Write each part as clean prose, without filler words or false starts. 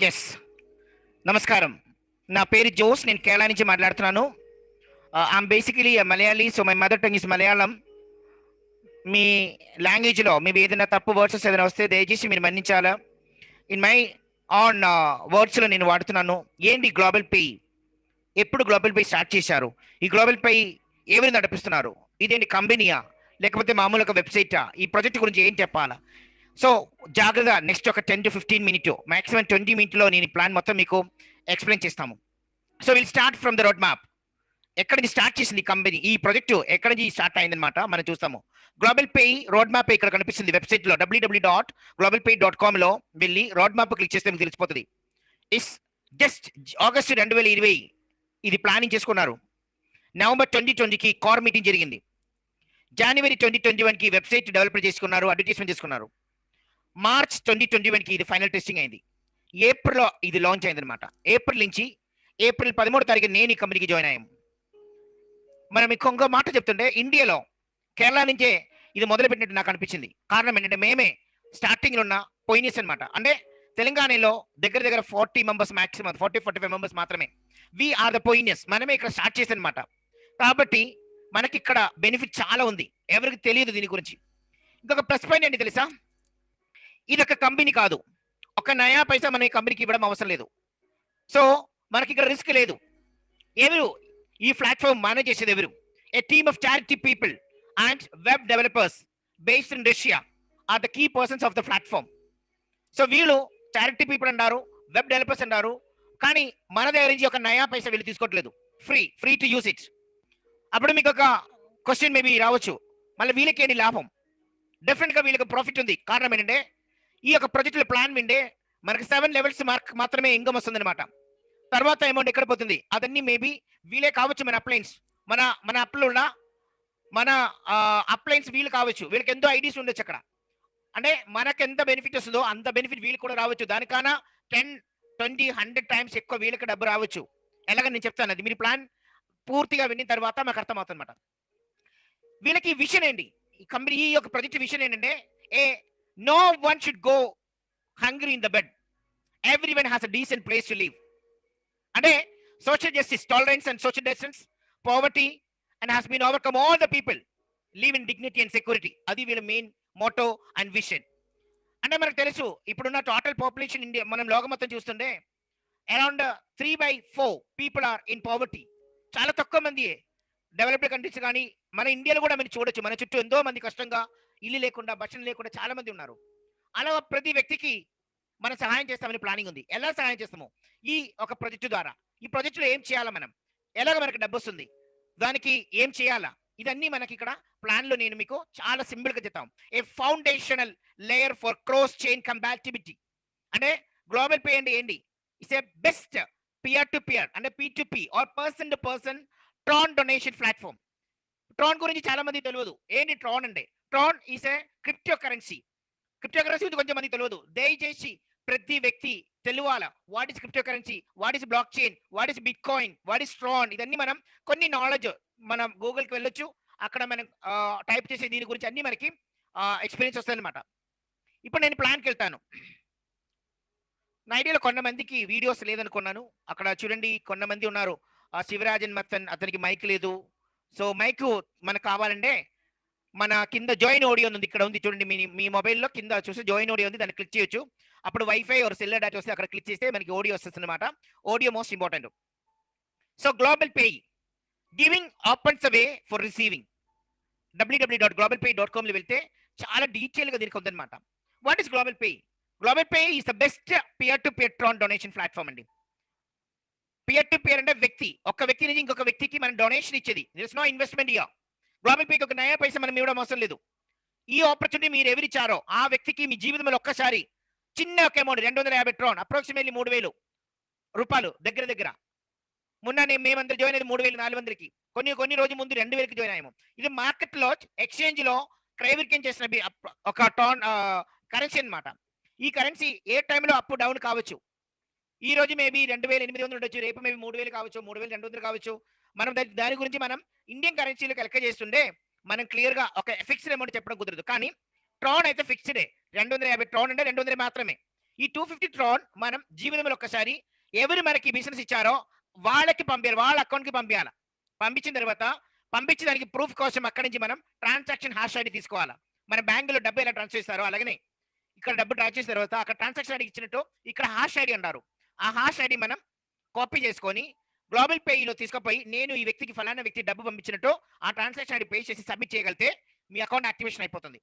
Yes. నమస్కారం. నా పేరు జోస్. నేను కేరళ నుంచి మాట్లాడుతున్నాను. I'm basically Malayali. So my mother tongue is Malayalam. మీ లాంగ్వేజ్లో మేము ఏదైనా తప్పు వర్డ్స్ ఏదైనా వస్తే దయచేసి మీరు మన్నించాలా. ఇన్ మై ఆన్ వర్డ్స్లో నేను వాడుతున్నాను. ఏంటి గ్లోబల్ పే? ఎప్పుడు గ్లోబల్ పే స్టార్ట్ చేశారు? ఈ గ్లోబల్ పే ఎవరు నడిపిస్తున్నారు? ఇదేంటి కంపెనీయా లేకపోతే మామూలుగా వెబ్సైటా? ఈ ప్రాజెక్ట్ గురించి ఏం చెప్పాలా? సో జాగ్రత్తగా నెక్స్ట్ ఒక 10 to 15 మినిట్, మాక్సిమం 20 మినిట్లో నేను ఈ ప్లాన్ మొత్తం మీకు ఎక్స్ప్లెయిన్ చేస్తాము. So will start from the road map. ఎక్కడి నుంచి స్టార్ట్ చేసింది కంపెనీ, ఈ ప్రాజెక్టు ఎక్కడి నుంచి స్టార్ట్ అయిందనమాట మనం చూస్తాము. గ్లోబల్ పే రోడ్ మ్యాప్ ఇక్కడ కనిపిస్తుంది వెబ్సైట్లో www.globalpay.com లో వెళ్ళి రోడ్ మ్యాప్ క్లిక్ చేస్తే మీకు తెలిసిపోతుంది. ఇస్ జస్ట్ ఆగస్టు 2020 ఇది ప్లానింగ్ చేసుకున్నారు. నవంబర్ 2020కి కార్ మీటింగ్ జరిగింది. జనవరి 2021కి వెబ్సైట్ డెవలప్ చేసుకున్నారు, అడ్వర్టైజ్మెంట్ చేసుకున్నారు. మార్చ్ 2021కి ఇది ఫైనల్ టెస్టింగ్ అయింది. ఏప్రిల్లో ఇది లాంచ్ అయింది అనమాట. ఏప్రిల్ నుంచి ఏప్రిల్ 13వ తారీఖు నేను ఈ కంపెనీకి జాయిన్ అయ్యాము. మనం ఇంకొక మాట చెప్తుంటే ఇండియాలో కేరళ నుంచే ఇది మొదలుపెట్టినట్టు నాకు అనిపించింది. కారణం ఏంటంటే మేమే స్టార్టింగ్లో ఉన్న పోయినస్ అనమాట. అంటే తెలంగాణలో దగ్గర దగ్గర 40 మెంబర్స్, మాక్సిమం 40-45 మెంబర్స్ మాత్రమే. We are the pioneers. మనమే ఇక్కడ స్టార్ట్ చేసానమాట. కాబట్టి మనకి ఇక్కడ బెనిఫిట్ చాలా ఉంది. ఎవరికి తెలియదు దీని గురించి. ఇంకొక ప్లస్ పాయింట్ ఏంటి తెలుసా? ఇది ఒక కంపెనీ కాదు. ఒక నయా పైసా మనం ఈ కంపెనీకి ఇవ్వడం అవసరం లేదు. సో మనకి ఇక్కడ రిస్క్ లేదు. ఎవరు ఈ ప్లాట్ఫామ్ మేనేజ్ చేసేది? ఎవరు? A team of charity people and web developers based in Russia are the key persons of the platform. So వీళ్ళు చారిటీ పీపుల్ అన్నారు, వెబ్ డెవలపర్స్ అన్నారు. కానీ మన దగ్గర నుంచి ఒక నయా పైసా వీళ్ళు తీసుకోవట్లేదు. Free to use it. అప్పుడు మీకు ఒక క్వశ్చన్ మేబీ రావచ్చు, మళ్ళీ వీళ్ళకి ఏంటి లాభం? డెఫినెట్గా వీళ్ళకి ప్రాఫిట్ ఉంది. కారణం ఏంటంటే ఈ యొక్క ప్రాజెక్టుల ప్లాన్ వింటే మనకి 7 లెవెల్స్ మార్క్ మాత్రమే ఇన్కమ్ వస్తుంది అనమాట. తర్వాత అమౌంట్ ఎక్కడ పోతుంది? అదన్నీ మేబీ వీళ్ళే కావచ్చు. మన అప్లైన్స్, మన అప్లో ఉన్న మన అప్లైన్స్ వీళ్ళు కావచ్చు. వీళ్ళకి ఎంతో ఐడీస్ ఉండొచ్చు అక్కడ. అంటే మనకు ఎంత బెనిఫిట్ వస్తుందో అంత బెనిఫిట్ వీళ్ళకి కూడా రావచ్చు. దానికన్నా 10, 20, 100 టైమ్స్ ఎక్కువ వీళ్ళకి డబ్బు రావచ్చు. ఎలాగని నేను చెప్తాను. అది మీరు ప్లాన్ పూర్తిగా విన్న తర్వాత మాకు అర్థమవుతుంది అనమాట. వీళ్ళకి విషన్ ఏంటి? ఈ కంపెనీ ఈ యొక్క ప్రాజెక్ట్ విషన్ ఏంటంటే no one should go hungry in the bed. Everyone has a decent place to live. అంటే social justice, tolerance and social distance, poverty and has been overcome. All the people live in dignity and security. అది వీళ్ళ main motto and vision. అంటే మనకు తెలుసు ఇప్పుడున్న total population India మనం లోకం మొత్తం చూస్తుంటే around 3/4 people are in poverty. చాలా తక్కువ మంది డెవలప్డ్ కంట్రీస్ కానీ మన ఇండియాలో కూడా మనం చూడొచ్చు. మన చుట్టూ ఎంతో మంది కష్టంగా ఇల్లు లేకుండా, బస్సులు లేకుండా చాలా మంది ఉన్నారు. అలా ప్రతి వ్యక్తికి మనం సహాయం చేస్తామని ప్లానింగ్ ఉంది. ఎలా సహాయం చేస్తాము? ఈ ఒక ప్రాజెక్టు ద్వారా. ఈ ప్రాజెక్టులో ఏం చేయాలా, మనం ఎలాగ మనకి డబ్బు వస్తుంది, దానికి ఏం చేయాలా, ఇదన్నీ మనకి ఇక్కడ ప్లాన్ లో నేను మీకు చాలా సింపుల్ గా చెప్తాం. A foundational layer for cross chain compatibility. అంటే గ్లోబల్ పే అంటే ఏంటి? It's a best peer to peer అంటే P2P or person to person Tron donation platform. Tron గురించి చాలా మంది తెలియదు. ఏంటి ట్రాన్ అంటే? Tron is a cryptocurrency. Cryptocurrency కొంచెం మంది తెలియదు. దయచేసి ప్రతి వ్యక్తి తెలియాల. What is cryptocurrency, what is blockchain, what is bitcoin, what is Tron. ఇదన్నీ మనం కొన్ని నాలెడ్జ్ మనం గూగుల్కి వెళ్ళొచ్చు. అక్కడ మనం టైప్ చేసే దీని గురించి అన్ని మనకి ఎక్స్పీరియన్స్ వస్తుంది అనమాట. ఇప్పుడు నేను ప్లాన్కి వెళ్తాను. నా ఐడియాలో కొంతమందికి వీడియోస్ లేదనుకున్నాను. అక్కడ చూడండి కొంతమంది ఉన్నారు. శివరాజన్ మత్తన్, అతనికి మైక్ లేదు. సో మైక్ మనకు కావాలంటే మన కింద జాయిన్ ఆడియో ఉంది, ఇక్కడ ఉంది చూడండి. మీ మొబైల్లో కింద చూసి జాయిన్ ఆడియో ఉంది, దాన్ని క్లిక్ చేయొచ్చు. అప్పుడు వైఫై ఆర్ సెల్లర్ డేటా వస్తే అక్కడ క్లిక్ చేస్తే మనకి ఆడియో వస్తుంది అనమాట. Audio most important. So global pay giving opens away for receiving. www.globalpay.com లో వెళ్తే చాలా డీటెయిల్ గా దీనికి ఉందన్నమాట. What is global pay? Global pay is the best peer to peer Tron donation platform అండి. పియర్ టు పియర్ అంటే ఒక వ్యక్తి నుంచి ఇంకొక వ్యక్తికి మనం డొనేషన్ ఇచ్చేది. There is no investment here. Global పేకి ఒక నయా పైసా మనం ఇవ్వడం అవసరం లేదు. ఈ ఆపర్చునిటీ మీరు ఎవరిచ్చారో ఆ వ్యక్తికి మీ జీవితంలో ఒక్కసారి చిన్న ఒక అమౌంట్ 250 ట్రాన్, అప్రాక్సిమేట్లీ 3,000 రూపాయలు దగ్గర దగ్గర. మొన్న మేమందరూ జాయిన్ అయ్యేది 3,400కి. కొన్ని రోజు ముందు 2,000కి జాయిన్ అయ్యాము. ఇది మార్కెట్ లో ఎక్స్చేంజ్ లో క్రైవిర్కెన్ చేసిన ఒక ట్రాన్ కరెన్సీ అనమాట. ఈ కరెన్సీ ఏ టైంలో అప్ డౌన్ కావచ్చు. ఈ రోజు మేబీ 2,800 ఉండొచ్చు, రేపు మేబీ 3,000 కావచ్చు, 3,200 కావచ్చు. మనం దాని గురించి మనం ఇండియన్ కరెన్సీలకు లెక్క చేస్తుంటే మనం క్లియర్ గా ఒక ఫిక్స్డ్ అమౌంట్ చెప్పడం కుదరదు. కానీ ట్రాన్ అయితే ఫిక్స్డే. 250 ట్రాన్ అంటే 200 మాత్రమే. ఈ 250 ట్రాన్ మనం జీవితంలో ఒక్కసారి ఎవరు మనకి బిజినెస్ ఇచ్చారో వాళ్ళకి పంపించాలి, వాళ్ళ అకౌంట్కి పంపించాలి. పంపించిన తర్వాత పంపించడానికి ప్రూఫ్ కోసం అక్కడి నుంచి మనం ట్రాన్సాక్షన్ హాష్ ఐడి తీసుకోవాలి. మన బ్యాంకులో డబ్బు ఎలా ట్రాన్స్ఫర్ చేస్తారో అలాగనే ఇక్కడ డబ్బు ట్రాన్స్ఫర్ చేసిన తర్వాత అక్కడ ట్రాన్సాక్షన్ ఐడి ఇచ్చినట్టు ఇక్కడ హాష్ ఐడి అంటారు. ఆ హాష్ ఐడి మనం కాపీ చేసుకొని గ్లోబల్ పేలో తీసుకుపోయి నేను ఈ వ్యక్తికి ఫలానా వ్యక్తి డబ్బు పంపించినట్టు ఆ ట్రాన్సాక్షన్ ఐడి పే చేసి సబ్మిట్ చేయగలిగితే మీ అకౌంట్ యాక్టివేషన్ అయిపోతుంది.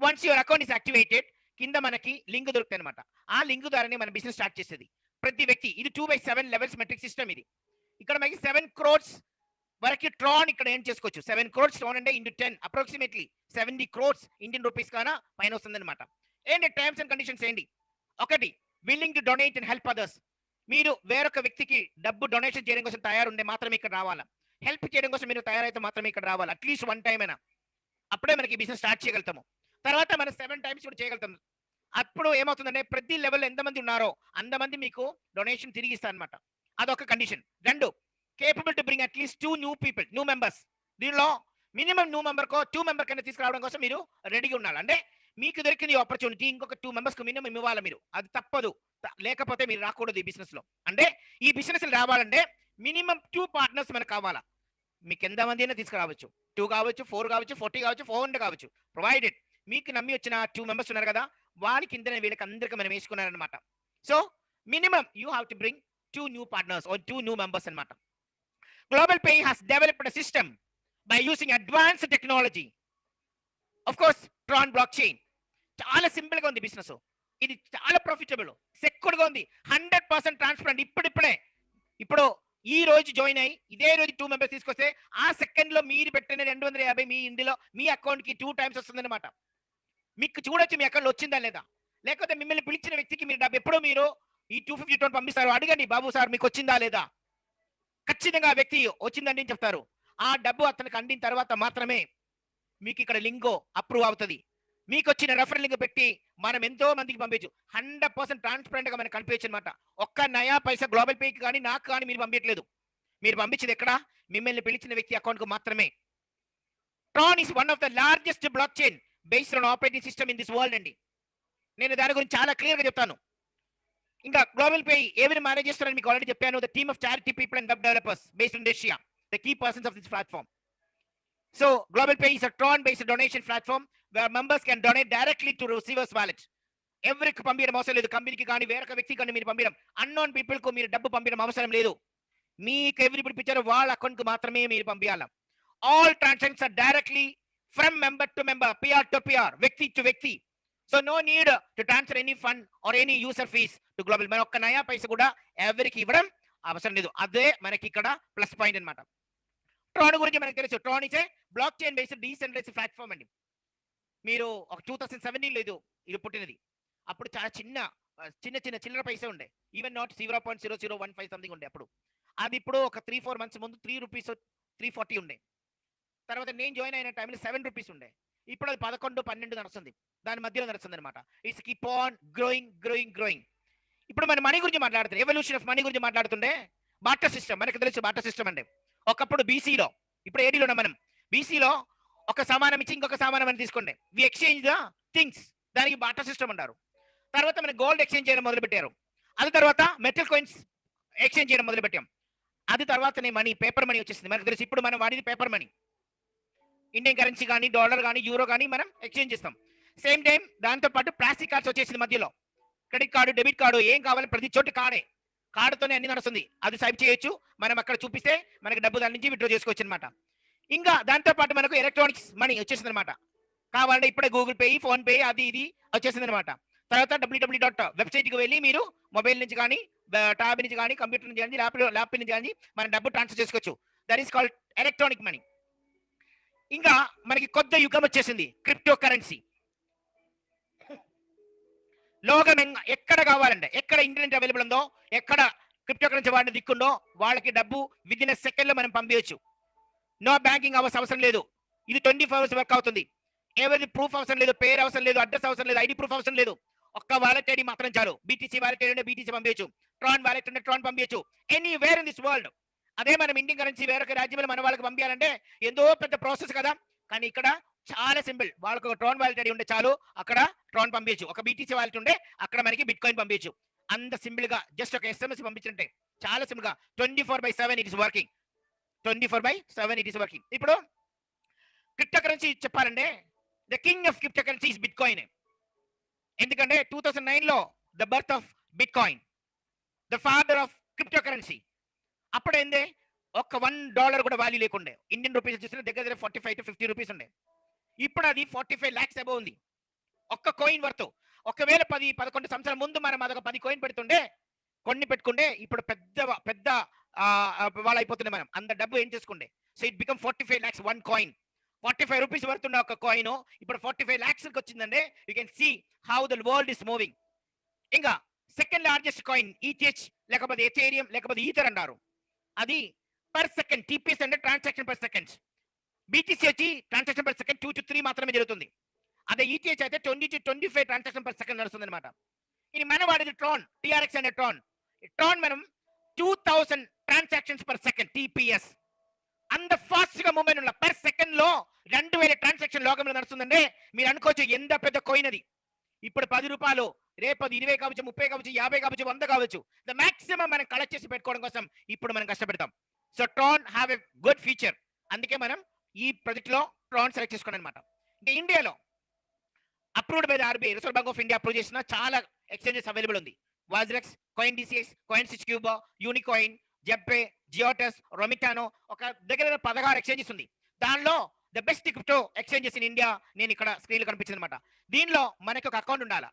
Once your account is activated కింద మనకి లింక్ దొరుకుతుంది అనమాట. ఆ లింక్ ద్వారానే మన బిజినెస్ స్టార్ట్ చేసేది ప్రతి వ్యక్తి. ఇది 2/7 లెవెల్స్ మెట్రిక్ సిస్టమ్ ఇది. ఇక్కడ మనకి 7 crores వరకు ట్రాన్ ఇక్కడ ఏం చేసుకోవచ్చు. 7 crores ట్రాన్ అంటే into 10 approximately 70 crores Indian rupees కానా పైన వస్తుంది అనమాట. ఏంటి టర్మ్స్ అండ్ కండిషన్స్ ఏంటి? ఒకటి, willing to donate and help others. మీరు వేరొక వ్యక్తికి డబ్బు డొనేషన్ చేయడం కోసం తయారుండే మాత్రమే ఇక్కడ రావాలా. హెల్ప్ చేయడం కోసం మీరు తయారైతే మాత్రమే ఇక్కడ రావాలి. అట్లీస్ట్ 1 time అయినా, అప్పుడే మనకి బిజినెస్ స్టార్ట్ చేయగలుగుతాము. తర్వాత మనం 7 times కూడా చేయగలుగుతాం. అప్పుడు ఏమవుతుందంటే ప్రతి లెవెల్ ఎంతమంది ఉన్నారో అంతమంది మీకు డొనేషన్ తిరిగి ఇస్తారు అనమాట. అదొక condition. 2, capable to bring at least 2 new people, new members. దీనిలో మినిమం న్యూ మెంబర్కో 2 మెంబర్ కన్నా తీసుకురావడం కోసం మీరు రెడీగా ఉండాలి. అంటే మీకు దొరికింది ఆపర్చునిటీ, ఇంకొక 2 మెంబర్స్ కు మినిమం ఇవ్వాలి మీరు. అది తప్పదు, లేకపోతే మీరు రాకూడదు ఈ బిజినెస్ లో. అంటే ఈ బిజినెస్ రావాలంటే మినిమం 2 పార్ట్నర్స్ మనకు కావాలా. మీకు ఎంతమంది అయినా తీసుకురావచ్చు, 2 కావచ్చు, 4 కావచ్చు, 40 కావచ్చు, 400 కావచ్చు. ప్రొవైడెడ్ మీకు నమ్మి వచ్చిన 2 మెంబర్స్ ఉన్నారు కదా, వాళ్ళ కింద వీళ్ళకి అందరికీ మనం వేసుకున్నారనమాట. సో minimum you have to bring 2 new partners or 2 new members అనమాట. Global pay has developed a system by using advanced technology. Of course, Tron blockchain చాలా సింపుల్ గా ఉంది బిజినెస్. ఇది చాలా ప్రాఫిటబుల్, సెక్యూర్ గా ఉంది, 100% ట్రాన్స్పరెంట్. ఇప్పుడు ఈ రోజు జాయిన్ అయ్యి ఇదే రోజు 2 మెంబర్స్ తీసుకొస్తే ఆ సెకండ్ లో మీరు పెట్టిన 250 మీ ఇందులో మీ అకౌంట్ కి 2 times వస్తుందన్నమాట. మీకు చూడొచ్చు మీ అకౌంట్ వచ్చిందా లేదా. లేకపోతే మిమ్మల్ని పిలిచిన వ్యక్తికి మీరు డబ్బు ఎప్పుడో మీరు ఈ 250 ట్రాన్ పంపిస్తారు, అడగండి బాబు సార్ మీకు వచ్చిందా లేదా. ఖచ్చితంగా ఆ వ్యక్తి వచ్చిందండి అని చెప్తారు. ఆ డబ్బు అతనికి అందిన తర్వాత మాత్రమే మీకు ఇక్కడ లింగో అప్రూవ్ అవుతుంది. మీకు వచ్చిన రెఫరల్ లింక్ పెట్టి మనం ఎంతో మందికి పంపించు. 100% ట్రాన్స్పరెంట్ గా మనకు కనిపించు అనమాట. ఒక్క నయా పైసా గ్లోబల్ పేకి కానీ నాకు కానీ మీరు పంపించలేదు. మీరు పంపించేది ఎక్కడ? మిమ్మల్ని పిలిచిన వ్యక్తి అకౌంట్ కు మాత్రమే. Tron is one of the largest block chain based on operating system in this world అండి. నేను దాని గురించి చాలా క్లియర్ గా చెప్తాను. ఇంకా గ్లోబల్ పే ఎవరు మేనేజ్ చేస్తారని మీకు ఆల్రెడీ చెప్పాను. The team of charity people and web developers based in Russia, the key persons of this platform. So Global Pay is a Tron-based donation platform where members can donate directly to receiver's wallet. ఎవరికి పంపించడం అవసరం లేదు. కంపెనీకి కానీ వేరొక వ్యక్తికి కానీ మీరు పంపించడం, అన్నోన్ పీపుల్ కు మీరు డబ్బు పంపించడం అవసరం లేదు. మీకు ఎవరు పిలిపించారో వాళ్ళ అకౌంట్ కు మాత్రమే మీరు పంపించాలి. All transactions are directly from member to member, PR to PR, వ్యక్తి టు వ్యక్తి. So no need to transfer any fund or any user fees to global. మన ఒక్క నయా పైసా కూడా ఎవరికి ఇవ్వడం అవసరం లేదు. అదే మనకి ఇక్కడ ప్లస్ పాయింట్ అనమాట. ట్రాన్ గురించి మనకు తెలుసు. Tron is a block chain based decentralised platform అండి. మీరు ఒక 2017 ఇది పుట్టినది. అప్పుడు చాలా చిల్లర పైసే ఉండే. ఈవెన్ నాట్ 0.0015 సంథింగ్ ఉండే అప్పుడు. అది ఇప్పుడు ఒక 3-4 months ముందు 3 రూపీస్ 340 ఉండే. తర్వాత నేను జాయిన్ అయిన టైంలో 7 రూపీస్ ఉండే. ఇప్పుడు అది 11-12 నడుస్తుంది, దాని మధ్యలో నడుస్తుంది అనమాట. It's keep on growing. ఇప్పుడు మన మనీ గురించి మాట్లాడుతుంది, ఎవల్యూషన్ ఆఫ్ మనీ గురించి మాట్లాడుతుండే. బాటర్ సిస్టమ్ మనకు తెలుసు. బాటర్ సిస్టమ్ అంటే ఒకప్పుడు బీసీలో, ఇప్పుడు ఏడీలో ఉన్నాం మనం. బీసీలో ఒక సమానం ఇచ్చి ఇంకొక సమానం అని తీసుకోండి. వి ఎక్స్చేంజ్ ద థింగ్స్, దానికి బాటర్ సిస్టమ్ అంటారు. తర్వాత మన గోల్డ్ ఎక్స్చేంజ్ చేయడం మొదలు పెట్టారు. అది తర్వాత మెటల్ కాయిన్స్ ఎక్స్చేంజ్ చేయడం మొదలు పెట్టాం. అది తర్వాతనే మనీ, పేపర్ మనీ వచ్చేసింది. మనకు తెలుసు ఇప్పుడు మనం వాడేది పేపర్ మనీ. ఇండియన్ కరెన్సీ కానీ డాలర్ కానీ యూరో కానీ మనం ఎక్స్చేంజ్ చేస్తాం. సేమ్ టైం దాంతో పాటు ప్లాస్టిక్ కార్డ్స్ వచ్చేసింది మధ్యలో. క్రెడిట్ కార్డు, డెబిట్ కార్డు, ఏం కావాలి ప్రతి చోటు కార్డుతోనే అన్ని నడుస్తుంది. అది స్వైప్ చేయొచ్చు, మనం అక్కడ చూపిస్తే మనకి డబ్బు దాని నుంచి విత్డ్రా చేసుకోవచ్చు అనమాట. ఇంకా దాంతో పాటు మనకు ఎలక్ట్రానిక్స్ మనీ వచ్చేసింది అనమాట. కావాలంటే ఇప్పుడే గూగుల్ పే, ఫోన్ పే అది ఇది వచ్చేసింది అనమాట. తర్వాత www. వెబ్సైట్కి వెళ్ళి మీరు మొబైల్ నుంచి కానీ ట్యాబ్ నుంచి కానీ కంప్యూటర్ నుంచి కానీ ల్యాప్ నుంచి కానీ మన డబ్బు ట్రాన్స్ఫర్ చేసుకోవచ్చు. That is called electronic money. ఇంకా మనకి కొత్త యుగం వచ్చేసింది, క్రిప్టో కరెన్సీ. లోకం ఎక్కడ కావాలంటే ఎక్కడ ఇంటర్నెట్ అవైలబుల్ ఉందో, ఎక్కడ క్రిప్టో కరెన్సీ వాడిన దిక్కుందో వాళ్ళకి డబ్బు విదిన్ ఎ సెకండ్ లో మనం పంపించవచ్చు. నో బ్యాంకింగ్ అవసరం లేదు. ఇది 24 hours వర్క్ అవుతుంది. ఎవరి ప్రూఫ్ అవసరం లేదు, పేరు అవసరం లేదు, అడ్రస్ అవసరం లేదు, ఐడి ప్రూఫ్ అవసరం లేదు. ఒక్క వాలెట్ ఐడి మాత్రం చాలు. బీటీసీ వాలెట్ ఐడి ఉంటే బీటీసీ పంపించచ్చు, ట్రాన్ వాలెట్ ఉంటే ట్రాన్ పంపించచ్చు, ఎనీవేర్ ఇన్ దిస్ వరల్డ్. అదే మనం ఇండియన్ కరెన్సీ వేరొక రాజ్యంలో మన వాళ్ళకి పంపించాలంటే ఎంతో పెద్ద ప్రాసెస్ కదా. కానీ ఇక్కడ చాలా సింపుల్. వాళ్ళకి ఒక ట్రాన్ వాలెట్ ఐడి ఉంటే చాలు, అక్కడ ట్రాన్ పంపించు. ఒక బీటీసీ వాలెట్ ఉంటే అక్కడ మనకి బిట్ కాయిన్ పంపించు. అంత సింపుల్ గా జస్ట్ ఒక ఎస్ఎంఎస్ పంపించంటే చాలా సింపుల్ గా 24/7 it is working. 24/7 it is working. ఇప్పుడు క్రిప్టో కరెన్సీ చెప్పాలంటే the king of crypto currency is bit coin. ఎందుకంటే 2009 లో the birth of bit coin, the father of crypto currency. అప్పుడు ఏంది, ఒక్క $1 కూడా వాల్యూ లేకుండే. ఇండియన్ రూపీస్ చూసిన దగ్గర 45 to 50 రూపీస్ ఉండే. ఇప్పుడు అది 45 lakhs అబౌవ్ ఉంది ఒక్క కాయిన్ వర్త్. ఒకవేళ 10-11 సంవత్సరాల ముందు మనం అదొక 10 కాయిన్ పెడుతుండే, కొన్ని పెట్టుకుంటే ఇప్పుడు పెద్ద పెద్ద వాళ్ళు అయిపోతుండే మనం. అంత డబ్బు ఏం చేసుకుండే. So it become 45 lakhs one coin. 45 rupees worth ఒక కాయిన్ ఇప్పుడు 45 lakhs వచ్చిందంటే you can see how the world is moving. ఇంకా సెకండ్ లార్జెస్ట్ కాయిన్ ఈథెచ్ లేకపోతే ఎథేరియం లేకపోతే ఈథర్ అంటారు. అది పర్ సెకండ్ టీపీఎస్ అంటే ట్రాన్సాక్షన్ పర్ సెకండ్. బీటీసీ వచ్చి ట్రాన్సాక్షన్ పర్ సెకండ్ 2 to 3 మాత్రమే జరుగుతుంది. అదే ఈటీహెచ్ అయితే 20 to 25 ట్రాన్సాక్షన్ పర్ సెకండ్ నడుస్తుంది అనమాట. ఇది మన వాడేది ట్రాన్, టీఆర్ఎక్స్ అనే ట్రాన్. ట్రాన్ మనం 2000 ట్రాన్సాక్షన్స్ పర్ సెకండ్ టీపీఎస్. అంత ఫాస్ట్ గా మూవ్మెంట్ ఉన్న పర్ సెకండ్ లో 2000 ట్రాన్సాక్షన్ లోకంలో నడుస్తుందంటే మీరు అనుకోవచ్చు ఎంత పెద్ద కాయిన్ అది. ఇప్పుడు 10 రూపాయలు, రేపు 20 కావచ్చు, 30 కావచ్చు, 50 కావచ్చు, 100 కావచ్చు. ద మాక్సిమం మనం కలెక్ట్ చేసి పెట్టుకోవడం కోసం ఇప్పుడు మనం కష్టపెడతాం. So Tron have a good feature. అందుకే మనం ఈ ప్రాజెక్ట్ లో ట్రాన్ సెలెక్ట్ చేసుకోండి అనమాట. ఇంకా ఇండియాలో approved by the RBI, reserve bank of India approve చేసిన చాలా ఎక్స్చేంజెస్ అవైలబుల్ ఉంది. వాజ్రెక్స్, కాయిన్ డిసిఎక్స్, కాయిన్ స్విచ్ క్యూబో, యూనికాయిన్, జెప్పే, జియోటస్, రొమిటానో, ఒక దగ్గర 16 ఎక్స్చేంజెస్ ఉంది. దానిలో the best crypto exchanges in India నేను ఇక్కడ స్క్రీన్ లో కనిపించింది అనమాట. దీనిలో మనకి ఒక అకౌంట్ ఉండాలా.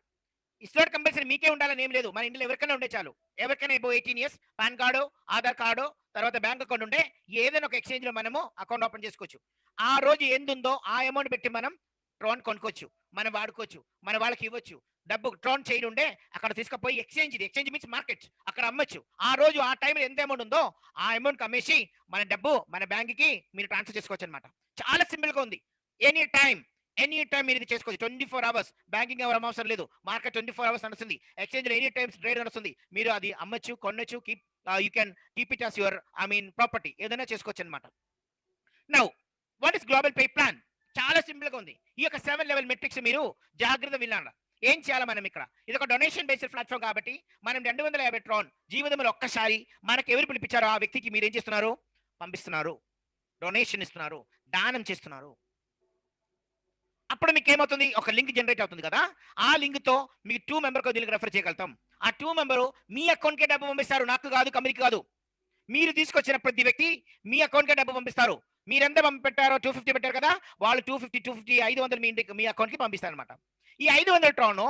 ఇస్టోర్ కంపల్సరీ మీకే ఉండాలని ఏం లేదు, మన ఇంట్లో ఎవరికైనా ఉండే చాలు. ఎవరికైనా 18 years pan card, Aadhaar card, తర్వాత బ్యాంక్ అకౌంట్ ఉంటే ఏదైనా ఒక ఎక్స్చేంజ్ లో మనము అకౌంట్ ఓపెన్ చేసుకోవచ్చు. ఆ రోజు ఎంతుందో ఆ అమౌంట్ పెట్టి మనం ట్రాన్ కొనుక్కోవచ్చు, మనం వాడుకోవచ్చు, మన వాళ్ళకి ఇవ్వచ్చు. డబ్బు ట్రాన్ చైన్ ఉండే అక్కడ తీసుకుపోయి ఎక్స్చేంజ్, ఇది ఎక్స్చేంజ్ మీన్స్ మార్కెట్, అక్కడ అమ్మచ్చు. ఆ రోజు ఆ టైంలో ఎంత అమౌంట్ ఉందో ఆ అమౌంట్ అమ్మేసి మన డబ్బు మన బ్యాంక్ కి మీరు ట్రాన్స్ఫర్ చేసుకోవచ్చు అనమాట. చాలా సింపుల్ గా ఉంది. ఎనీ టైం మీరు ఇది చేసుకోవచ్చు. 24 hours బ్యాంకింగ్ ఎవరు అవసరం లేదు. మార్కెట్ 24 hours నడుస్తుంది. ఎక్స్చేంజ్ లో ఎనీ టైమ్స్ ట్రేడ్ నడుస్తుంది. మీరు అది అమ్మచ్చు, కొనొచ్చు. You can keep it as your property, ఏదైనా చేసుకోవచ్చు అనమాట. Now what is global pay plan? చాలా సింపుల్ గా ఉంది. ఈ యొక్క 7 level మెట్రిక్స్ మీరు జాగ్రత్త వినాలి. ఏం చేయాలి మనం ఇక్కడ? ఇది ఒక డొనేషన్ బేస్డ్ ప్లాట్ఫామ్ కాబట్టి మనం 250 ట్రాన్ జీవితంలో ఒక్కసారి మనకి ఎవరు పిలిపించారో ఆ వ్యక్తికి మీరు ఏం చేస్తున్నారు? పంపిస్తున్నారు, డొనేషన్ ఇస్తున్నారు, దానం చేస్తున్నారు. అప్పుడు మీకు ఏమవుతుంది? ఒక లింక్ జనరేట్ అవుతుంది కదా. ఆ లింక్ తో మీకు 2 మెంబర్ దీనికి రెఫర్ చేయగలుగుతాం. ఆ 2 మెంబరు మీ అకౌంట్ కే డబ్బు పంపిస్తారు, నాకు కాదు, కంపెనీకి కాదు. మీరు తీసుకొచ్చిన ప్రతి వ్యక్తి మీ అకౌంట్ కే డబ్బు పంపిస్తారు. మీరు ఎంత పెట్టారో 250 పెట్టారు కదా, వాళ్ళు 250 500 మీ అకౌంట్ కి పంపిస్తారు అనమాట. ఈ 500 ట్రాన్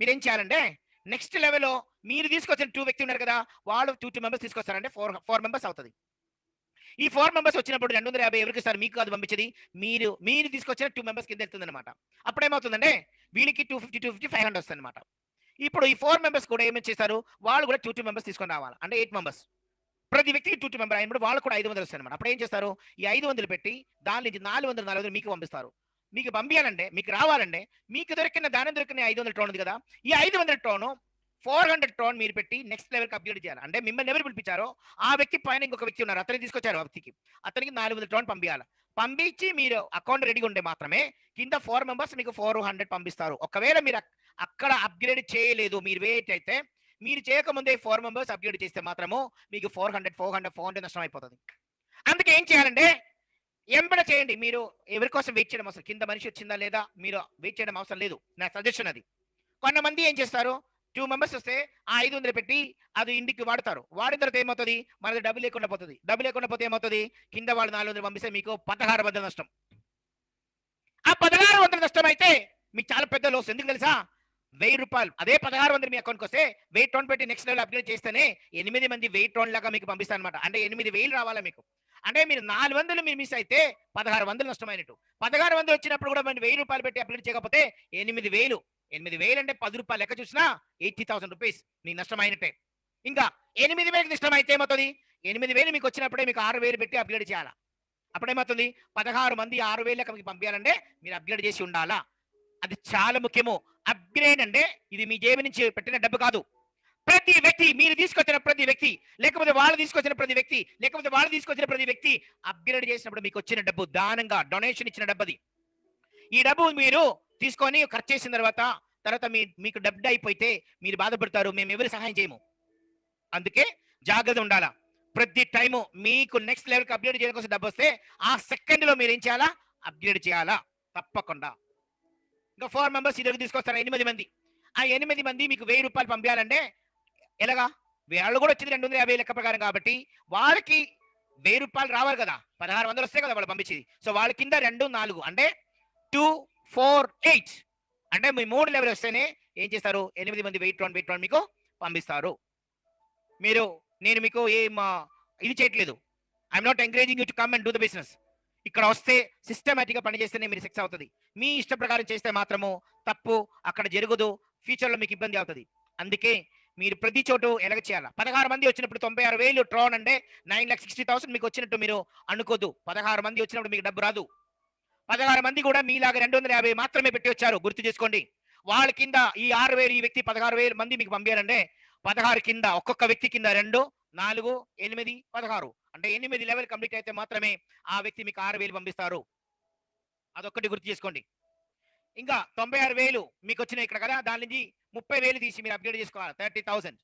మీరు ఏం చేయాలంటే నెక్స్ట్ లెవెల్లో మీరు తీసుకొచ్చిన 2 వ్యక్తి ఉన్నారు కదా, వాళ్ళు 2 మెంబర్స్ తీసుకొస్తారంటే 4 మెంబర్స్ అవుతుంది. ఈ 4 మెంబర్స్ వచ్చినప్పుడు 250 ఎవరికి ఇస్తారు? మీకు కాదు పంపించేది, మీరు తీసుకొచ్చిన 2 మెంబర్స్ కింద వెళ్తుంది అనమాట. అప్పుడు ఏమవుతుందంటే వీళ్ళకి 250 500 వస్తుంది అనమాట. ఇప్పుడు ఈ 4 మెంబర్స్ కూడా ఏమేమి చేస్తారు? వాళ్ళు కూడా 2 మెంబర్స్ తీసుకొని రావాలి, అంటే 8 మెంబర్స్. ప్రతి వ్యక్తికి 2 మెంబర్ అయినప్పుడు వాళ్ళు కూడా 500 వస్తాయి అనమాట. అప్పుడు ఏం చేస్తారు? ఈ 500 పెట్టి దాని నుంచి 400 మీకు పంపిస్తారు. మీకు పంపించాలంటే, మీకు రావాలంటే, మీకు దొరికిన దాని దొరికిన 500 ట్రాన్ ఉంది కదా, ఈ 500 ట్రాన్ 400 ట్రాన్ మీరు పెట్టి నెక్స్ట్ లెవెల్కి అప్గ్రేడ్ చేయాలి. అంటే మిమ్మల్ని ఎవరు పిలిపించారో ఆ వ్యక్తి పైన ఇంకొక వ్యక్తి ఉన్నారు, అతన్ని తీసుకొచ్చారు. ఆ వ్యక్తికి అతనికి 400 ట్రాన్ పంపించాలి. పంపించి మీరు అకౌంట్ రెడీగా ఉంటే మాత్రమే కింద 4 మెంబర్స్ మీకు 400 పంపిస్తారు. ఒకవేళ మీరు అక్కడ అప్గ్రేడ్ చేయలేదు, మీరు వెయిట్ అయితే, మీరు చేయకముందే 4 మెంబర్స్ అప్గ్రేడ్ చేస్తే మాత్రము మీకు 400 నష్టం అయిపోతుంది. అందుకే ఏం చేయాలంటే ఎంబడ చేయండి. మీరు ఎవరి కోసం వెయిట్ చేయడం అవసరం, కింద మనిషి వచ్చిందా లేదా మీరు వెయిట్ చేయడం అవసరం లేదు. నా సజెషన్ అది. కొంతమంది ఏం చేస్తారు? 2 మెంబర్స్ వస్తే ఆ 500 పెట్టి అది ఇంటికి వాడతారు. వాడిన తర్వాత ఏమవుతుంది? మనది డబ్బు లేకుండా పోతుంది. డబ్బు లేకుండా పోతే ఏమవుతుంది? కింద వాళ్ళు 400 పంపిస్తే మీకు 1600 నష్టం. ఆ 1600 నష్టం అయితే మీకు చాలా పెద్ద లోస్. ఎందుకు తెలుసా? 1000 రూపాయలు అదే 1600 మీ అకౌంట్కి వస్తే 1000 ట్రాన్ పెట్టి నెక్స్ట్ లెవెల్ అప్గ్రేడ్ చేస్తేనే 8 మంది 1000 ట్రాన్ లాగా మీకు పంపిస్తారు అనమాట. అంటే 8000 రావాలా మీకు. అంటే మీరు 400 మీరు మిస్ అయితే 1600 నష్టమైనట్టు. 1600 వచ్చినప్పుడు కూడా మనం 1000 రూపాయలు పెట్టి అప్గ్రేడ్ చేయకపోతే 8000. 8000 అంటే 10 రూపాయలు లెక్క చూసినా 80,000 రూపీస్ మీకు నష్టమైనట్టే. ఇంకా 8000 నష్టం అయితే ఏమవుతుంది? 8000 మీకు వచ్చినప్పుడే మీకు 6000 పెట్టి అప్గ్రేడ్ చేయాలా. అప్పుడేమవుతుంది? 16 మంది 6000 లెక్క మీకు పంపించాలంటే మీరు అప్గ్రేడ్ చేసి ఉండాలా. అది చాలా ముఖ్యము. అప్గ్రేడ్ అంటే ఇది మీ జేబు నుంచి పెట్టిన డబ్బు కాదు. ప్రతి వ్యక్తి, మీరు తీసుకొచ్చిన ప్రతి వ్యక్తి, లేకపోతే వాళ్ళు తీసుకొచ్చిన ప్రతి వ్యక్తి, లేకపోతే వాళ్ళు తీసుకొచ్చిన ప్రతి వ్యక్తి అప్గ్రేడ్ చేసినప్పుడు మీకు వచ్చిన డబ్బు దానంగా డొనేషన్ ఇచ్చిన డబ్బు అది. ఈ డబ్బు మీరు తీసుకొని ఖర్చు చేసిన తర్వాత మీకు డబ్బు అయిపోతే మీరు బాధపడతారు, మేము ఎవరు సహాయం చేయము. అందుకే జాగ్రత్త ఉండాలా. ప్రతి టైము మీకు నెక్స్ట్ లెవెల్కి అప్గ్రేడ్ చేయడం కోసం డబ్బు వస్తే ఆ సెకండ్లో మీరు ఏం చేయాలా, అప్గ్రేడ్ చేయాలా తప్పకుండా. ఇంకా 4 మెంబర్స్ ఈ దగ్గర తీసుకొస్తారు, 8 మంది. ఆ 8 మంది మీకు 1000 రూపాయలు పంపించాలంటే ఎలాగా, వాళ్ళు కూడా వచ్చింది 250 లెక్క ప్రకారం కాబట్టి వాళ్ళకి 1000 రూపాయలు రావాలి కదా, 1600 వస్తే కదా వాళ్ళు పంపించేది. సో వాళ్ళ కింద 2 4 అంటే 2 4 8 అంటే మీ 3 లెవెల్ వస్తేనే ఏం చేస్తారు, 8 మంది వెయిట్ రౌండ్ మీకు పంపిస్తారు. నేను మీకు ఏం ఇది చేయట్లేదు. I'm not encouraging you to come and do the business. ఇక్కడ వస్తే సిస్టమేటిక్ గా పనిచేస్తేనే మీరు సక్సెస్ అవుతుంది. మీ ఇష్ట ప్రకారం చేస్తే మాత్రము తప్పు అక్కడ జరగదు, ఫ్యూచర్ లో మీకు ఇబ్బంది అవుతుంది. అందుకే మీరు ప్రతి చోటు ఎలాగ చేయాలా. 16 మంది వచ్చినప్పుడు 96,000 ట్రాన్ అంటే 9,60,000 మీకు వచ్చినట్టు మీరు అనుకోద్దు. 16 మంది వచ్చినప్పుడు మీకు డబ్బు రాదు. 16 మంది కూడా మీలాగా 250 మాత్రమే పెట్టి వచ్చారు, గుర్తు చేసుకోండి. వాళ్ళ కింద ఈ 6,000 ఈ వ్యక్తి 16,000 మంది మీకు పంపారంటే 16 కింద ఒక్కొక్క వ్యక్తి కింద 2 4 8 16 అంటే 8 లెవెల్ కంప్లీట్ అయితే మాత్రమే ఆ వ్యక్తి మీకు 6,000 పంపిస్తారు. అదొక్కటి గుర్తు చేసుకోండి. ఇంకా 96,000 మీకు వచ్చినాయి ఇక్కడ కదా, దాని నుంచి 30,000 తీసి మీరు అప్గ్రేడ్ చేసుకోవాలి, 30,000.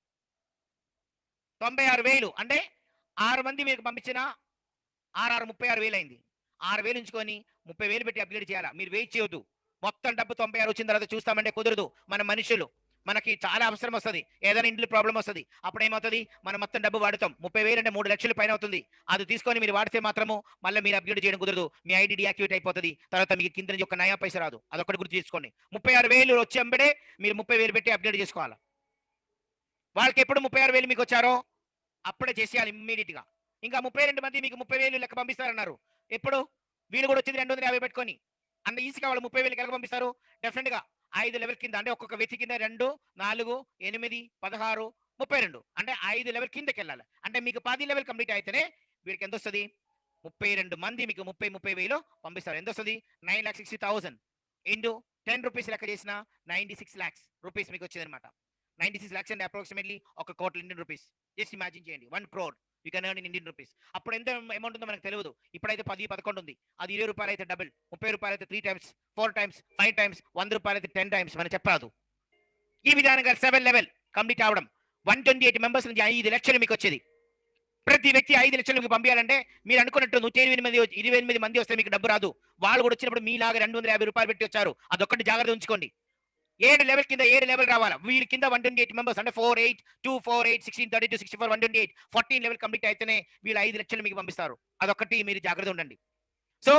96,000 అంటే 6 మంది మీకు పంపించిన 36,000 అయింది. 6,000 ఉంచుకొని 30,000 పెట్టి అప్గ్రేడ్ చేయాలా. మీరు వెయిట్ చేయొద్దు. మొత్తం డబ్బు 96 వచ్చిన తర్వాత చూస్తామంటే కుదరదు. మన మనుషులు మనకి చాలా అవసరం వస్తుంది, ఏదైనా ఇంట్లో ప్రాబ్లం వస్తుంది, అప్పుడు ఏమవుతుంది, మనం మొత్తం డబ్బు వాడతాం. 30,000 అంటే 3 లక్షల పైన అవుతుంది. అది తీసుకొని మీరు వాడితే మాత్రము మళ్ళీ మీరు అప్గ్రేడ్ చేయడం కుదరదు, మీ ఐడి డియాక్టివేట్ అయిపోతుంది. తర్వాత మీకు కింద నుంచి ఒక నయా పైసా రాదు. అదొకటి గుర్తు చేసుకోండి. 36,000 వచ్చి అంబడే మీరు 30,000 పెట్టి అప్గ్రేడ్ చేసుకోవాలి. వాళ్ళకి ఎప్పుడు 36,000 మీకు వచ్చారో అప్పుడే చేసేయాలి ఇమ్మీడియట్ గా. ఇంకా 32 మంది మీకు 30,000 లెక్క పంపిస్తారన్నారు. ఎప్పుడు వీళ్ళు కూడా వచ్చింది 250 పెట్టుకొని అన్న ఈజీగా వాళ్ళు 30,000 ఎలాగ పంపిస్తారు, డెఫినెట్ గా 5 లెవెల్ కింద అంటే ఒక్కొక్క వ్యక్తి కింద 2 4 8 16 32 అంటే 5 లెవెల్ కిందకి వెళ్ళాలి. అంటే మీకు 10 లెవెల్ కంప్లీట్ అయితేనే వీడికి ఎంత వస్తుంది, 32 మంది మీకు 30,000 పంపిస్తారు. ఎంత వస్తుంది, 9,60,000 ఇంటూ 10 రూపీస్ లెక్క చేసిన 96 lakhs రూపీస్ మీకు వచ్చింది అనమాట. 96 lakhs అంటే అప్రాక్సిమేట్లీ 1 కోటి ఇండియన్ రూపీస్. జస్ట్ ఇమాజిన్ చేయండి, 1 crore you can earn in Indian rupees. అప్పుడు ఎంత అమౌంట్ ఉందో మనకు తెలియదు. ఇప్పుడైతే 10 11 ఉంది. అది 20 రూపాయలు అయితే డబుల్, 30 రూపాయలు అయితే 3 times 4 times 5 times 100 రూపాయలు అయితే 10 times మనం చెప్పరాదు. ఈ విధానంగా 7 లెవెల్ కంప్లీట్ అవడం 128 మెంబర్స్ నుంచి 5 లక్షలు మీకు వచ్చేది. ప్రతి వ్యక్తి 5 లక్షలు మీకు పంపించాలంటే మీరు అనుకున్నట్టు 128 మంది వస్తే మీకు డబ్బు రాదు. వాళ్ళు కూడా వచ్చినప్పుడు మీలాగా 250 రూపాయలు పెట్టి వచ్చారు. అదొక్కటి జాగ్రత్త ఉంచుకోండి. 7 లెవెల్ కింద 7 లెవెల్ రావాలా. వీళ్ళ కింద 128 మెంబర్స్ అంటే 4 8 2 4 8 16 32 64 128 14 లెవెల్ కంప్లీట్ అయితేనే వీళ్ళు 5 లక్షలు మీకు పంపిస్తారు. అదొక్కటి మీరు జాగ్రత్త ఉండండి. సో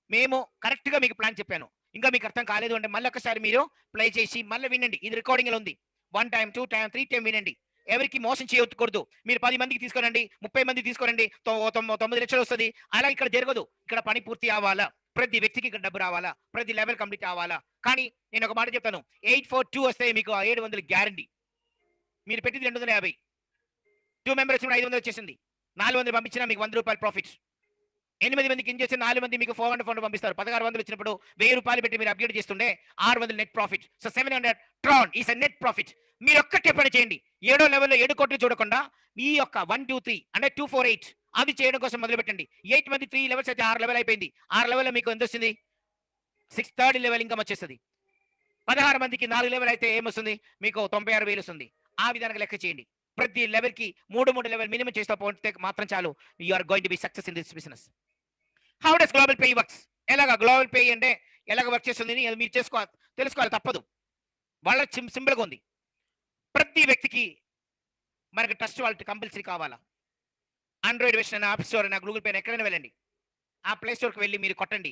మేము కరెక్ట్ గా మీకు ప్లాన్ చెప్పాను. ఇంకా మీకు అర్థం కాలేదు అంటే మళ్ళీ ఒకసారి మీరు ప్లే చేసి మళ్ళీ వినండి. ఇది రికార్డింగ్ లో ఉంది. 1 time 2 time 3 time వినండి. ఎవరికి మోసం చేయకూడదు. మీరు 10 మందికి తీసుకోరండి, 30 మందికి తీసుకోరండి, 9 లక్షలు వస్తుంది. అలా ఇక్కడ జరగదు. ఇక్కడ పని పూర్తి అవ్వాలా, ప్రతి వ్యక్తికి ఇక్కడ డబ్బు రావాలా, ప్రతి లెవెల్ కంప్లీట్ అవ్వాలా. కానీ నేను ఒక మాట చెప్తాను, 842 వస్తే మీకు 700 గ్యారంటీ. మీరు పెట్టింది 250, 2 మెంబర్స్ 500 వచ్చేసింది. 400 పంపించినా మీకు 100 రూపాయలు ప్రాఫిట్. 8 మందికి ఏం చేస్తే 4 మంది మీకు 400 పంపిస్తారు. 1600 వచ్చినప్పుడు 1000 రూపాయలు పెట్టి మీరు అప్గ్రేడ్ చేస్తుండే 600 net profit. So 700 Tron is a net profit. మీరు ఒక్కటే పని చేయండి, 7వ లెవెల్లో 7 కోట్లు చూడకుండా ఈ యొక్క 1 2 3 అంటే 2 4 8 అది చేయడం కోసం మొదలు పెట్టండి. 8 మంది 3 లెవెల్స్ అయితే 6 లెవెల్ అయిపోయింది. 6 లెవెల్లో మీకు ఎంత వస్తుంది, 6 థర్డ్ లెవెల్ ఇన్కమ్ వచ్చేస్తుంది. 16 మందికి 4 లెవెల్ అయితే ఏమొస్తుంది, మీకు 96,000 వస్తుంది. ఆ విధంగా లెక్క చేయండి. ప్రతి లెవెల్ కి 3 లెవెల్ మినిమం చేస్తూ పోతే మాత్రం చాలు, you are going to be success in this business. How does global pay works? ఎలాగా గ్లోబల్ పే అంటే ఎలాగ వర్క్ చేస్తుంది మీరు తెలుసుకోవాలి, తప్పదు. వాళ్ళ సింపుల్గా ఉంది. ప్రతి వ్యక్తికి మనకి ట్రస్ట్ వాలెట్ కంపల్సరీ కావాలా. ఆండ్రాయిడ్ వెర్షన్ అయినా, యాప్ స్టోర్ అయినా, గూగుల్ పే అయినా ఎక్కడైనా వెళ్ళండి. ఆ ప్లే స్టోర్కి వెళ్ళి మీరు కొట్టండి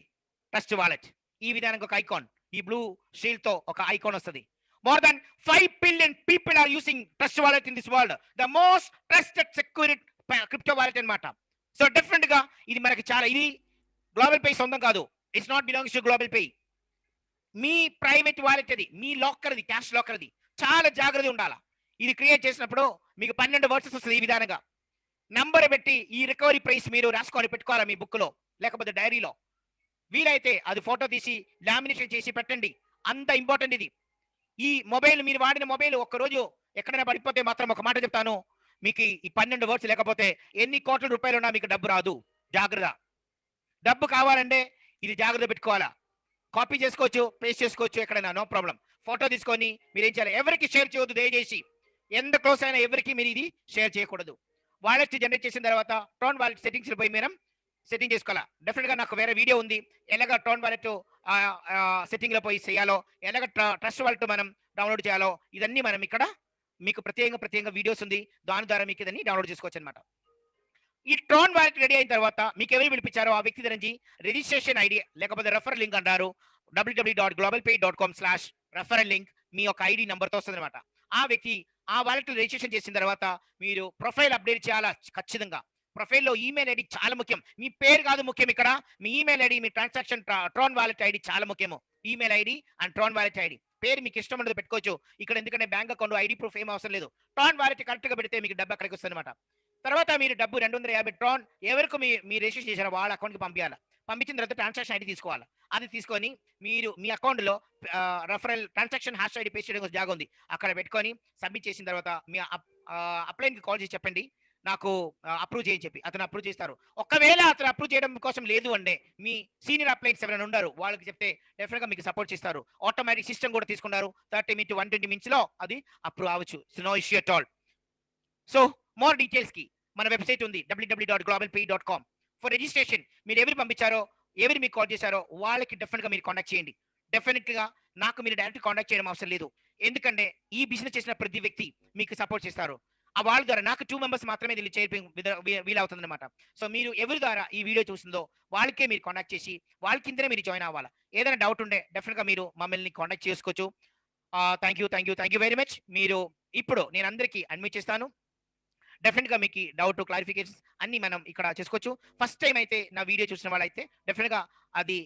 ట్రస్ట్ వాలెట్. ఈ విధానంగా ఒక ఐకాన్, ఈ బ్లూ షీల్డ్ తో ఒక ఐకాన్ వస్తుంది. More than 5 billion people are using trust wallet in this world. The most trusted security crypto wallet అన్నమాట. సో డిఫరెంట్ గా ఇది మనకి చాలా, ఇది గ్లోబల్ పే సొంతం కాదు. It's not belongs to global pay. మీ ప్రైవేట్ వాలెట్ అది, మీ లాకర్ అది, క్యాష్ లాకర్ అది. చాలా జాగ్రత్తగా ఉండాలా. ఇది క్రియేట్ చేసినప్పుడు మీకు 12 వర్డ్స్ వస్తుంది. ఈ విధానంగా నంబర్ పెట్టి ఈ రికవరీ ప్రైస్ మీరు రాసుకొని పెట్టుకోవాలా మీ బుక్ లో, లేకపోతే డైరీలో. వీలైతే అది ఫోటో తీసి లామినేషన్ చేసి పెట్టండి. అంత ఇంపార్టెంట్ ఇది. ఈ మొబైల్, మీరు వాడిన మొబైల్ ఒక్కరోజు ఎక్కడైనా పడిపోతే మాత్రం ఒక మాట చెప్తాను, మీకు ఈ 12 వర్డ్స్ లేకపోతే ఎన్ని కోట్ల రూపాయలు ఉన్నా మీకు డబ్బు రాదు. జాగ్రత్త. డబ్బు కావాలంటే ఇది జాగ్రత్త పెట్టుకోవాలా. కాపీ చేసుకోవచ్చు, పేస్ట్ చేసుకోవచ్చు, ఎక్కడైనా నో ప్రాబ్లం. ఫోటో తీసుకొని మీరు ఏం చేయాలి, ఎవరికి షేర్ చేయవద్దు దయచేసి. ఎంత క్లోజ్ అయినా ఎవరికి మీరు ఇది షేర్ చేయకూడదు. వాలెట్ జనరేట్ చేసిన తర్వాత ట్రోన్ వాలెట్ సెట్టింగ్స్ పోయి మీరు సెట్టింగ్ చేసుకోవాలా. డెఫినెట్ గా నాకు వేరే వీడియో ఉంది, ఎలాగ ట్రోన్ వాలెట్ సెట్టింగ్ లో పోయి చేయాలో, ఎలాగ ట్రస్ట్ వాలెట్ మనం డౌన్లోడ్ చేయాలో, ఇదన్నీ మనం ఇక్కడ మీకు ప్రత్యేకంగా వీడియోస్ ఉంది, దాని ద్వారా మీకు ఇదన్నీ డౌన్లోడ్ చేసుకోవచ్చు అనమాట. ఈ ట్రోన్ వాలెట్ రెడీ అయిన తర్వాత మీకు ఎవరు పిలిపించారో ఆ వ్యక్తి దగ్గర నుంచి రిజిస్ట్రేషన్ ఐడి లేకపోతే రెఫరల్ లింక్ అంటారు, www.globalpay.com/referral లింక్ మీ యొక్క ఐడి నంబర్తో వస్తుంది అనమాట. ఆ వ్యక్తి ఆ వాలెట్ రిజిస్ట్రేషన్ చేసిన తర్వాత మీరు ప్రొఫైల్ అప్డేట్ చేయాలా ఖచ్చితంగా. ప్రొఫైల్లో ఈమెయిల్ ఐడి చాలా ముఖ్యం. మీ పేరు కాదు ముఖ్యం ఇక్కడ, మీ ఈమెయిల్ ఐడి, మీ ట్రాన్సాక్షన్ ట్రోన్ వాలెట్ ఐడి చాలా ముఖ్యము. Email ID and Tron wallet ID. పేరు మీకు ఇష్టం ఉండదు పెట్టుకోవచ్చు ఇక్కడ, ఎందుకంటే బ్యాంక్ అకౌంట్ ఐడి ప్రూఫ్ ఏం అవసరం లేదు. ట్రోన్ వాలెట్ కరెక్ట్ గా పెడితే మీకు డబ్బు అక్కడికి వస్తుంది అనమాట. తర్వాత మీరు డబ్బు 250 ట్రోన్ ఎవరికి మీ రిజిస్టర్ చేశారో వాళ్ళ అకౌంట్కి పంపించాలి. పంపించిన తర్వాత ట్రాన్సాక్షన్ ఐడి తీసుకోవాలి. అది తీసుకొని మీరు మీ అకౌంట్లో referral transaction hash ID paste చేయడం జాగా ఉంది, అక్కడ పెట్టుకొని సబ్మిట్ చేసిన తర్వాత మీ అప్లైన్కి కాల్ చేసి చెప్పండి నాకు అప్రూవ్ చేయని చెప్పి, అతను అప్రూవ్ చేస్తారు. ఒకవేళ అతను అప్రూవ్ చేయడం కోసం లేదు అంటే మీ సీనియర్ అప్లైన్స్ ఎవరైనా ఉన్నారు వాళ్ళకి చెప్తే డెఫినెట్గా మీకు సపోర్ట్ చేస్తారు. ఆటోమేటిక్ సిస్టమ్ కూడా తీసుకున్నారు, 30 to 120 minutes లో అది అప్రూవ్ అవ్వచ్చు. No issue at all. So more details కి మన వెబ్సైట్ ఉంది www.globalpay.com. ఫర్ రిజిస్ట్రేషన్ మీరు ఎవరు పంపించారో, ఎవరు మీకు కాల్ చేశారో వాళ్ళకి డెఫినెట్ గా మీరు కాంటాక్ట్ చేయండి. డెఫినెట్ గా నాకు మీరు డైరెక్ట్ కాంటాక్ట్ చేయడం అవసరం లేదు, ఎందుకంటే ఈ బిజినెస్ చేసిన ప్రతి వ్యక్తి మీకు సపోర్ట్ చేస్తారు. ఆ వాళ్ళ ద్వారా నాకు 2 members మాత్రమే వీలవుతుంది అనమాట. సో మీరు ఎవరి ద్వారా ఈ వీడియో చూసిందో వాళ్ళకే మీరు కాంటాక్ట్ చేసి వాళ్ళ కిందనే మీరు జాయిన్ అవ్వాలి. ఏదైనా డౌట్ ఉంటే డెఫినెట్ గా మీరు మమ్మల్ని కాంటాక్ట్ చేసుకోవచ్చు. Thank you very much. మీరు ఇప్పుడు నేను అందరికీ అడ్మిట్ చేస్తాను. డెఫినెట్ గా మీకు డౌట్ క్లారిఫికేషన్స్ అన్ని మనం ఇక్కడ చేసుకోవచ్చు. ఫస్ట్ టైం అయితే నా వీడియో చూసిన వాళ్ళైతే డెఫినెట్ గా అది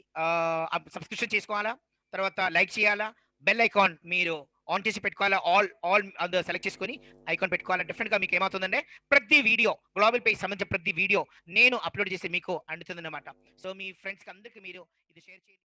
సబ్స్క్రిప్షన్ చేసుకోవాలా, తర్వాత లైక్ చేయాలా, బెల్ ఐకాన్ మీరు ఆన్ చేసి పెట్టుకోవాలా, ఆల్ సెలెక్ట్ చేసుకొని ఐకాన్ పెట్టుకోవాలా. డెఫినెట్ గా మీకు ఏమవుతుందంటే ప్రతి వీడియో గ్లోబల్ పే సంబంధించిన ప్రతి వీడియో నేను అప్లోడ్ చేసి మీకు అందుతుంది అనమాట. సో మీ ఫ్రెండ్స్కి అందరికీ మీరు ఇది షేర్ చేయండి.